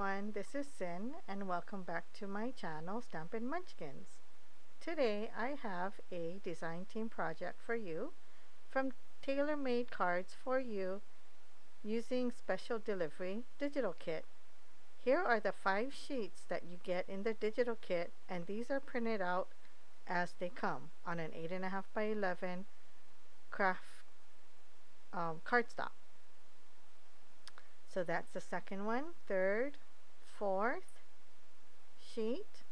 everyone, this is Sin and welcome back to my channel Stampin' Munchkins. Today I have a design team project for you from Taylormadecards4U using Special Delivery Digital Kit. Here are the 5 sheets that you get in the digital kit, and these are printed out as they come on an 8.5 by 11 craft cardstock. So that's the second one, third, fourth sheet,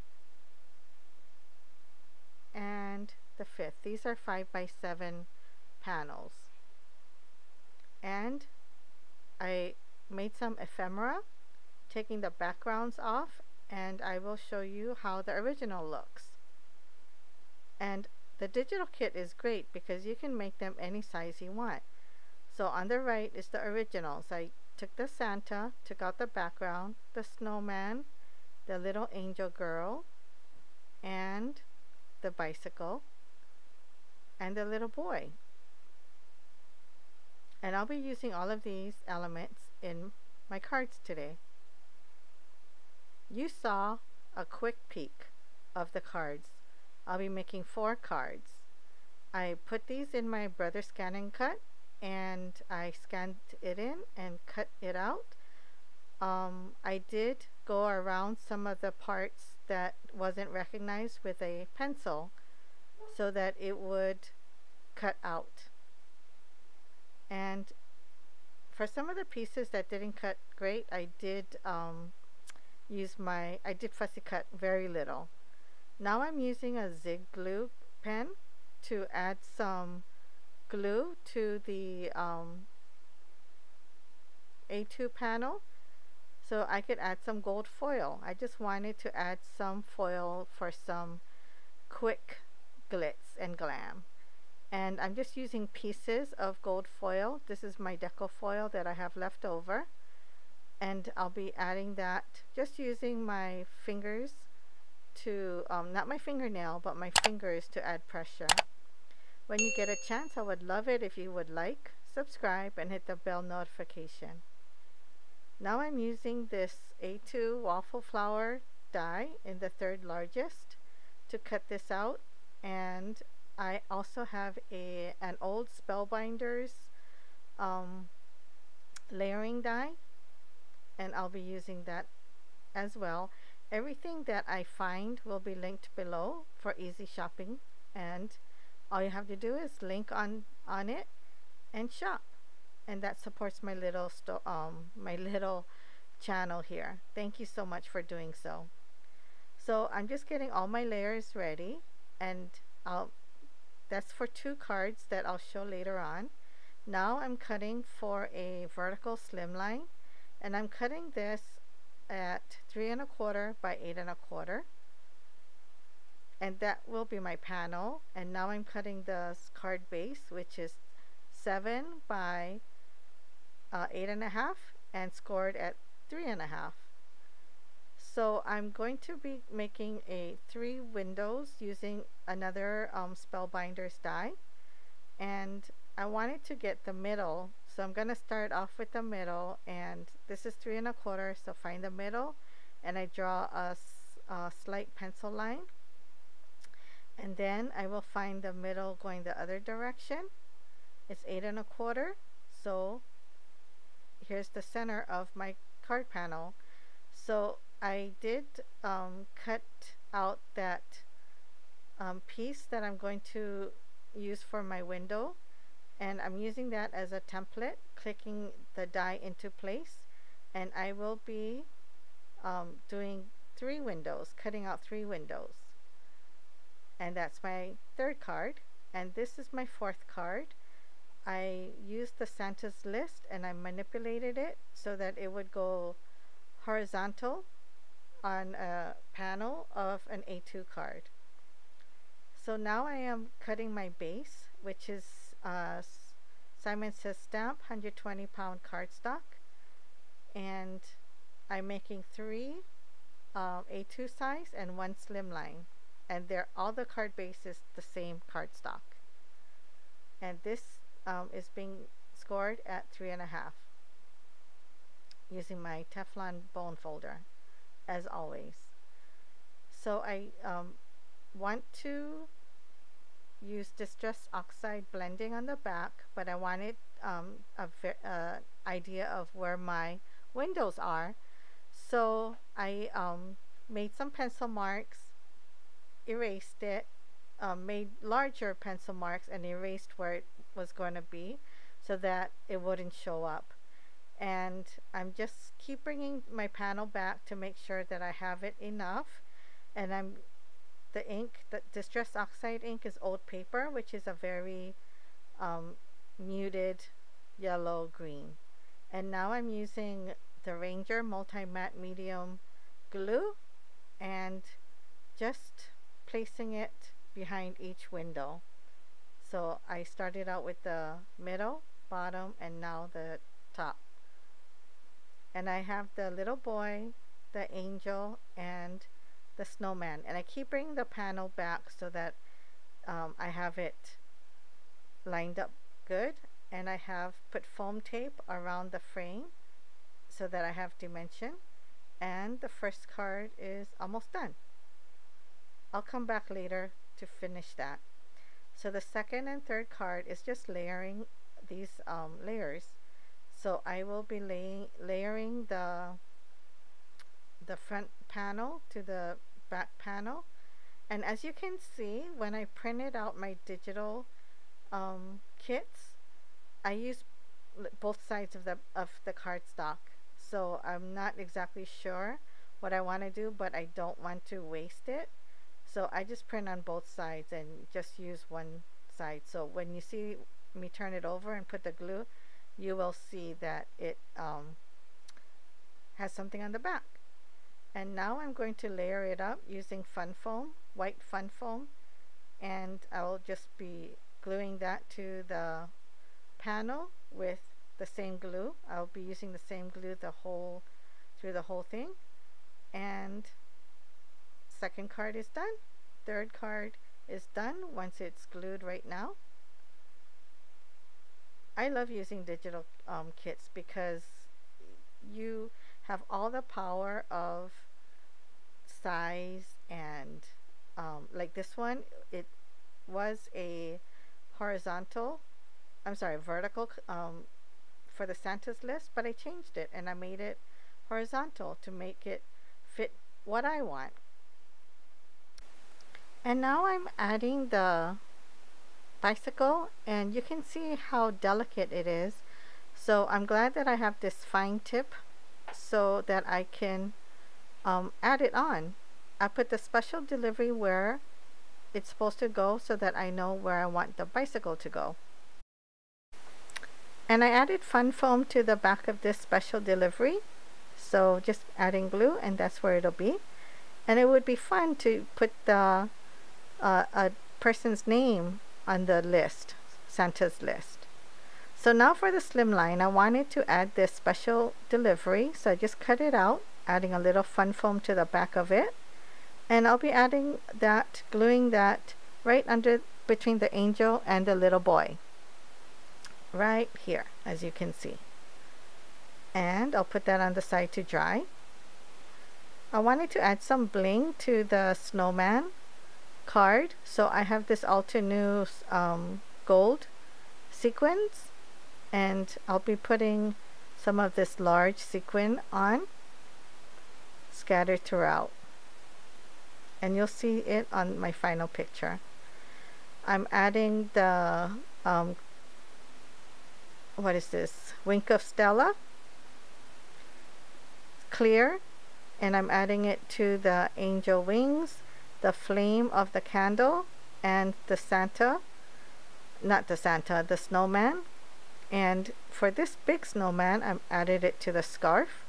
and the fifth. These are 5 by 7 panels. And I made some ephemera, taking the backgrounds off, and I will show you how the original looks. And the digital kit is great because you can make them any size you want. So on the right is the originals. I took the Santa, took out the background, the snowman, the little angel girl, and the bicycle, and the little boy. And I'll be using all of these elements in my cards today. You saw a quick peek of the cards. I'll be making 4 cards. I put these in my Brother Scan and Cut, and I scanned it in and cut it out. I did go around some of the parts that wasn't recognized with a pencil so that it would cut out. And for some of the pieces that didn't cut great, I did fussy cut very little. Now I'm using a zig glue pen to add some glue to the A2 panel so I could add some gold foil. I just wanted to add some foil for some quick glitz and glam. And I'm just using pieces of gold foil. This is my deco foil that I have left over. And I'll be adding that, just using my fingers to, not my fingernail, but my fingers to add pressure. When you get a chance, I would love it if you would like, subscribe, and hit the bell notification. Now I'm using this A2 waffle flower die in the 3rd largest to cut this out, and I also have an old Spellbinders layering die, and I'll be using that as well. Everything that I find will be linked below for easy shopping, and all you have to do is link on it and shop, and that supports my little channel here. Thank you so much for doing so. So I'm just getting all my layers ready, and that's for 2 cards that I'll show later on. Now I'm cutting for a vertical slimline, and I'm cutting this at 3 1/4 by 8 1/4. And that will be my panel. And now I'm cutting the card base, which is 7 by 8 1/2 and scored at 3 1/2. So I'm going to be making 3 windows using another Spellbinders die, and I wanted to get the middle, so I'm going to start off with the middle, and this is 3 1/4, so find the middle, and I draw a slight pencil line. And then I will find the middle going the other direction. It's 8 1/4. So here's the center of my card panel. So I did cut out that piece that I'm going to use for my window. And I'm using that as a template, clicking the die into place. And I will be doing 3 windows, cutting out 3 windows. And that's my 3rd card, and this is my 4th card. I used the Santa's list and I manipulated it so that it would go horizontal on a panel of an A2 card. So now I am cutting my base, which is Simon Says Stamp 120-pound cardstock, and I'm making 3 A2 size and 1 slimline. And all the card base is the same cardstock. And this is being scored at 3 1/2. using my Teflon bone folder, as always. So I want to use Distress Oxide blending on the back, but I wanted a idea of where my windows are. So I made some pencil marks, erased it, made larger pencil marks and erased where it was going to be so that it wouldn't show up. And I'm just keep bringing my panel back to make sure that I have it enough. And the ink, the Distress Oxide ink is old paper, which is a very muted yellow green. And now I'm using the Ranger Multi-Matte Medium glue and just placing it behind each window. So I started out with the middle, bottom, and now the top. And I have the little boy, the angel, and the snowman. And I keep bringing the panel back so that I have it lined up good. And I have put foam tape around the frame so that I have dimension. And the first card is almost done. I'll come back later to finish that. So the second and third card is just layering these layers. So I will be layering the front panel to the back panel. And as you can see, when I printed out my digital kits, I use both sides of the cardstock. So I'm not exactly sure what I want to do, but I don't want to waste it. So I just print on both sides and just use one side. So when you see me turn it over and put the glue, you will see that it has something on the back. And now I'm going to layer it up using fun foam, white fun foam, and I'll just be gluing that to the panel with the same glue. I'll be using the same glue through the whole thing. And second card is done. Third card is done once it's glued right now. I love using digital kits because you have all the power of size and like this one, it was a vertical for the Santa's list, but I changed it and I made it horizontal to make it fit what I want. And now I'm adding the bicycle, and you can see how delicate it is. So I'm glad that I have this fine tip so that I can add it on. I put the special delivery where it's supposed to go so that I know where I want the bicycle to go. And I added fun foam to the back of this special delivery. So just adding glue, and that's where it'll be. And it would be fun to put the a person's name on the list, Santa's list. So now for the slimline, I wanted to add this special delivery. So I just cut it out, adding a little fun foam to the back of it. And I'll be adding that, gluing that right under between the angel and the little boy. Right here, as you can see. And I'll put that on the side to dry. I wanted to add some bling to the snowman card, so I have this Altenew gold sequins, and I'll be putting some of this large sequin on, scattered throughout, and you'll see it on my final picture. I'm adding the what is this, Wink of Stella clear, and I'm adding it to the angel wings, the flame of the candle, and the Santa, not the Santa, the snowman. And for this big snowman, I'm added it to the scarf,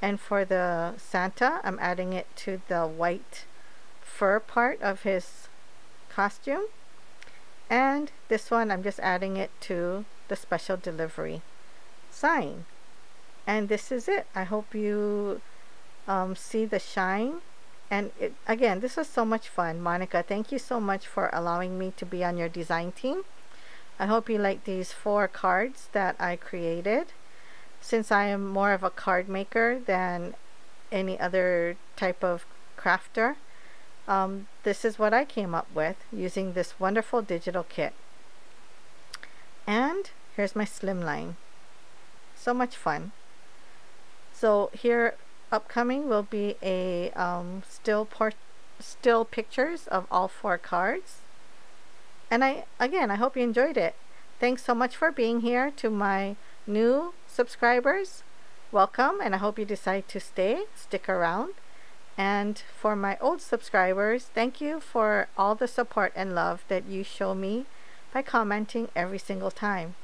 and for the Santa, I'm adding it to the white fur part of his costume. And this one, I'm just adding it to the special delivery sign. And this is it. I hope you see the shine. And again, this was so much fun. Monica, thank you so much for allowing me to be on your design team. I hope you like these 4 cards that I created. since I am more of a card maker than any other type of crafter, this is what I came up with using this wonderful digital kit. And here's my slimline. So much fun. So here upcoming will be a still pictures of all 4 cards. And I hope you enjoyed it. Thanks so much for being here. To my new subscribers, welcome, and I hope you decide to stick around. And for my old subscribers, thank you for all the support and love that you show me by commenting every single time.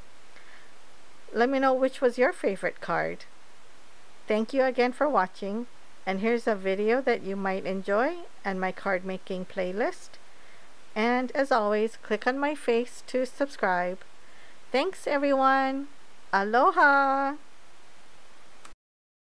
Let me know which was your favorite card. Thank you again for watching, and here's a video that you might enjoy and my card making playlist. And as always, click on my face to subscribe. Thanks everyone. Aloha!